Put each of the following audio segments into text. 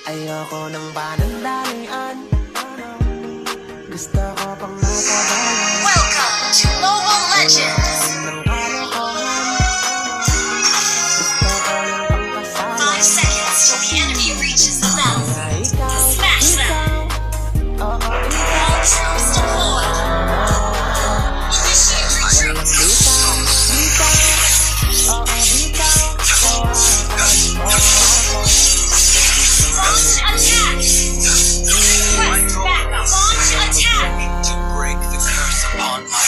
Ayoko ng panandalian. Gusto ko pang matabalan. Welcome to Mobile Legends! Ng kalokohan. Gusto ko yung pangkasalan. 5 seconds till the enemy reaches the bell. Kaya ikaw, Smash them! oo, All troops deployed! Initiate retreat! bitaw, oo, bitaw. Launch attack! Request backup! Launch attack! To break the curse upon my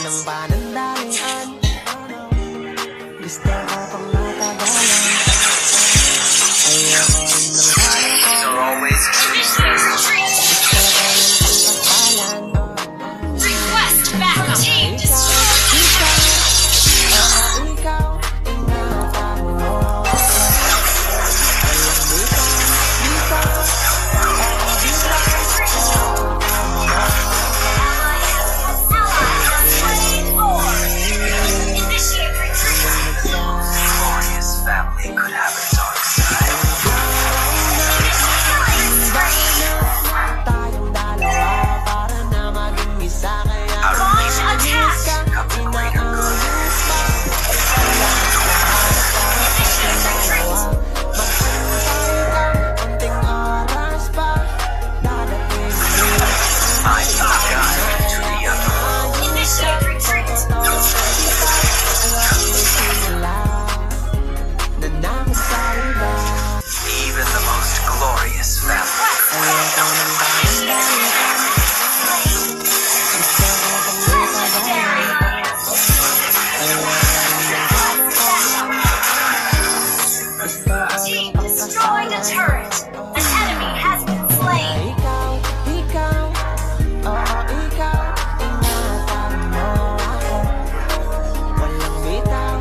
ng panandalian. Gusto ko pang matagalan. Ayoko rin ng kalokohan. They're always Initiate retreat. Gusto ko yung pagkapalan. Request backup. Team destroy the enemy. Ikaw, ingatan mo ako. Walang bitaw, Initiate retreat. glorious family could have a dark side. tayong dalawa para na maging isa. Kaya Launch attack. Come the greater good. konting oras pa dadating I'm the guide to the unknown. Initiate retreat. na namin sa iba. Even the most glorious family. Ayoko ng panandalian. Gusto ko pang matagalan. Ayoko rin ng kalokohan. Gusto ko Team yung destroy the pagkasalan. turret. An enemy has been slain. Ikaw, oo ikaw, ingatan mo ako. Walang bitaw,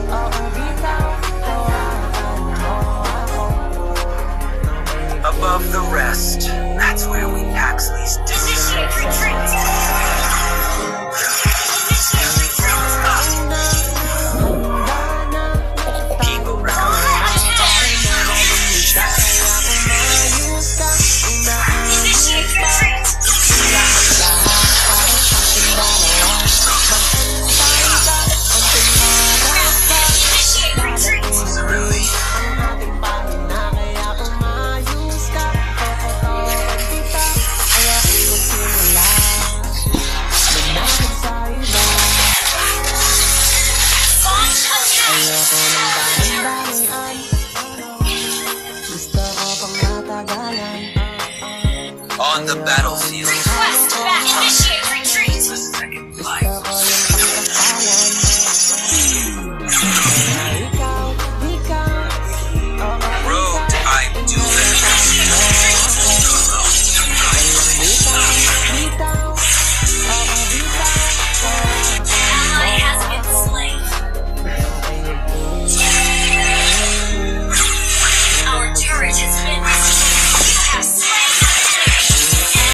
oo bitaw, hawakan mo ako. Above the rest, that's where we Paxley's Initiate retreat. Initiate retreat. people Initiate retreat. Initiate retreat. really Ang ating pangina kaya umayos ka. Totoo kita, ayaw magsimula. Manakit sa iba. Launch attack. Ayoko ng panandalian. Gusto ko pang matagalan. on the battlefield. Request back. Initiate retreat. The second Gusto life. ko